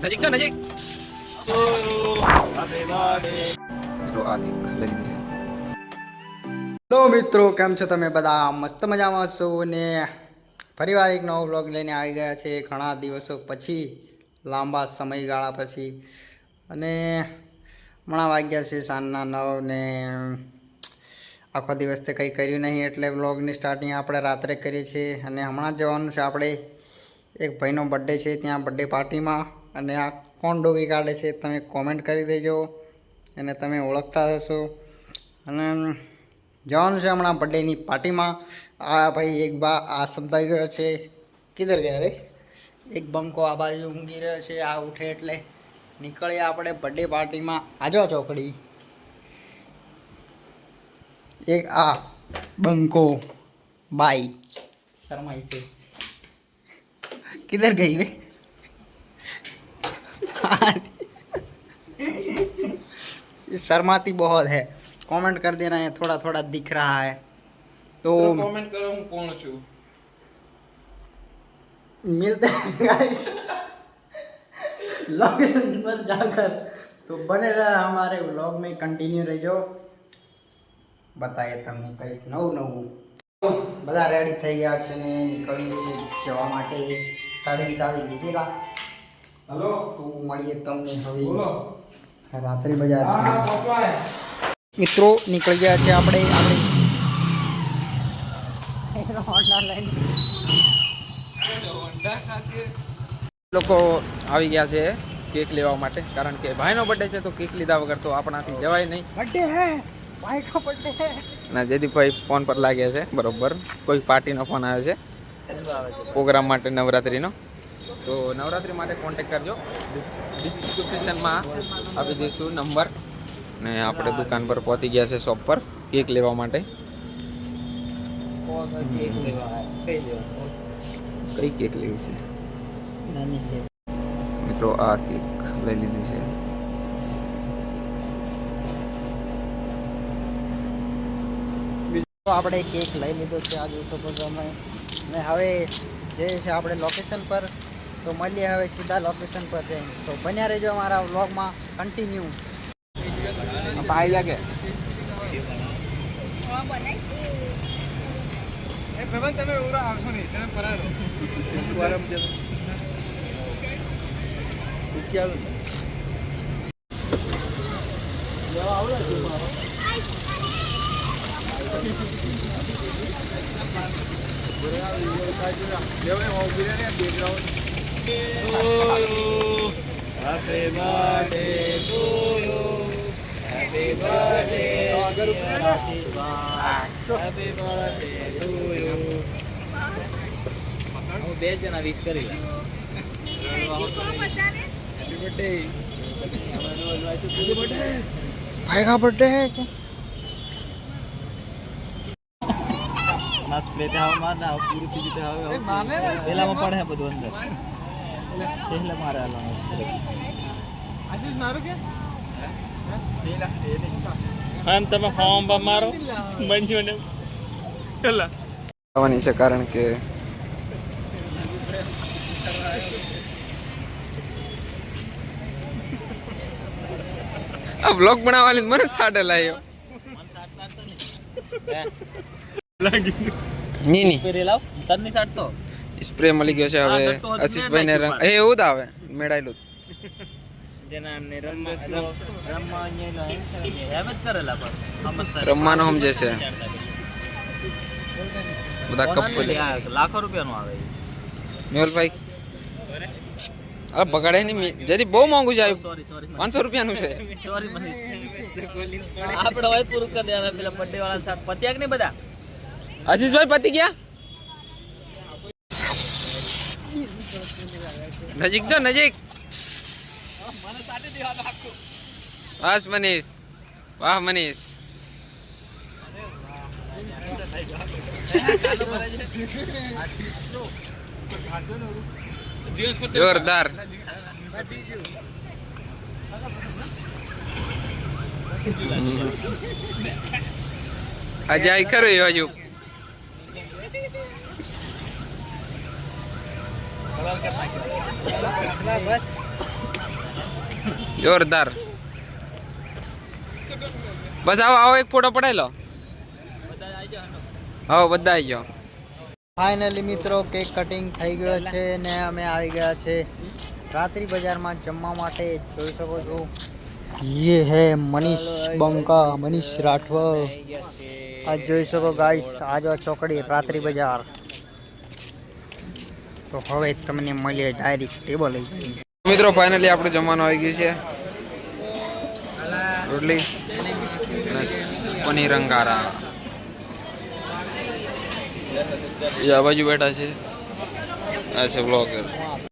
નજીક તો નજીક. મિત્રો આ કેક લઈ લીધી છે. હેલો મિત્રો, કેમ છો તમે બધા? મસ્ત મજામાં છો ને? ફરીવાર એક નવો વ્લોગ લઈને આવી ગયા છે ઘણા દિવસો પછી, લાંબા સમયગાળા પછી. અને હમણાં વાગ્યા છે સાંજના 9 ને આખો દિવસ તે કંઈ કર્યું નહીં એટલે વ્લોગની સ્ટાર્ટિંગ આપણે રાત્રે કરીએ છીએ. અને હમણાં જવાનું છે આપણે એક ભાઈનો બર્થડે છે ત્યાં બર્થડે પાર્ટીમાં. અને આ કોણ ડોગી કાઢે છે તમે કોમેન્ટ કરી દેજો, એને તમે ઓળખતા હશો. અને જવાનું છે હમણાં બર્થડેની પાર્ટીમાં. આ ભાઈ એક બા આ સંતાઈ ગયો છે. કિધર ગયા રે? એક બંકો આ બાજુ ઊંઘી રહ્યો છે. આ ઉઠે એટલે નીકળીએ આપણે બર્થડે પાર્ટીમાં. આજો ચોકડી. એક આ બંકો બાઈ શરમાઈ છે. किधर गई वे? ये शर्माती बहुत है. कमेंट कर देना, ये थोड़ा थोड़ा दिख रहा है तो કોમેન્ટ કરો હું કોણ છું. मिलते हैं गाइस लोकेशन पर जाकर. तो बने रहे हमारे व्लॉग में, कंटिन्यू रहो. बताइए તમને કંઈક નવું નવું. બધા રેડી થઈ ગયા છે ને નીકળીએ છીએ જવા માટે. ગાડીની ચાવી લીધેલા. હેલો તો મળીએ તમને હવે બોલો. રાત્રે બજાર. હા પપ્પા મિત્રો નીકળી ગયા છે આપણે લોકો આવી ગયા છે કેક લેવા માટે, કારણ કે ભાઈનો બર્થડે છે તો કેક લીધા વગર તો આપણાથી જવાય નહીં. બર્થડે હે ભાઈ કા બર્થડે હે. અને જયદીપભાઈ ફોન પર લાગ્યા છે. બરોબર, કોઈ પાર્ટીનો ફોન આવે છે પ્રોગ્રામ માટે નવરાત્રિનો. તો નવરાત્રિ માટે કોન્ટેક્ટ કરજો. ડિસ્ક્રિપ્શનમાં આપી દઈશું નંબર. ને આપણે દુકાન પર પહોંચી ગયા છે શોપ પર કેક લેવા માટે. કઈ કેક લેવી છે મિત્રો? આ કેક લઈ લીધી છે. આપણે કેક લઈ લીધો છે આ જોતો તમે. ને હવે જઈએ છે આપણે લોકેશન પર. તો મળીએ હવે સીધા લોકેશન પર જઈને. તો બન્યા રહેજો અમારા વ્લોગમાં કન્ટિન્યુ. ભાઈ લાગે Happy birthday to you. Happy birthday. Happy birthday to you. હું બે જણા વિશ કરી લે. भाई का बर्थडे है क्या? માસ પ્લેટ આવ માર ના પૂરું થઈ જતે આવે પેલામાં પડે છે બધું અંદર પહેલા મારે આલાનો આશીષ મારું કે આમ તમે ફોર્મ પર મારો બન્યો ને પેલા આવવાની છે, કારણ કે આ બ્લોગ બનાવવાની મને છાડે લાયો. ની ની પેરે લાવ તરની સાટ તો સ્પ્રે મળી ગયો છે હવે આશીષભાઈ ને રંગ. એ એવું જ આવે મેળાયેલું જેના એમને રમવા નેલો એમ જ કરેલા પણ સમજતા રમવાનો સમજે છે બધા કપલ. લાખો રૂપિયાનું આવે મેહુલભાઈ અરે બગાડે નહીં જદી, બહુ મોંઘું છે. સોરી 500 રૂપિયાનું છે. સોરી મનીષ આપણે હોય પૂરું કરી દેવાના પેલા બર્થડે વાળા સાથ પત્યાક ને બધા. આશીષભાઈ પતી ગયા? નજીક તો નજીક. બસ મનીષ, વાહ મનીષ. જોરદાર. અજાય ખરું હજુ बस જોરદાર. બસ આવો આવો એક ફોટો પડાવી લો. હા બધા આવી જાઓ. ફાઇનલી મિત્રો કેક કટિંગ થઈ ગયો છે ને અમે આવી ગયા છે રાત્રિ બજારમાં જમવા માટે. જોઈ શકો છો ये है मनीष बंका, मनीष राठवा. आज જોઈ શકો ગાઈસ, આજો ચોકડી રાત્રિ બજાર. તો હવે તમને મળીએ ડાયરેક્ટ ટેબલ લઈ. મિત્રો ફાઇનલી આપણે જમવાનું આવી ગયું છે. રોટલી અને પનીર અંગારા. આ બાજુ બેઠા છે. આ છે બ્લોગર.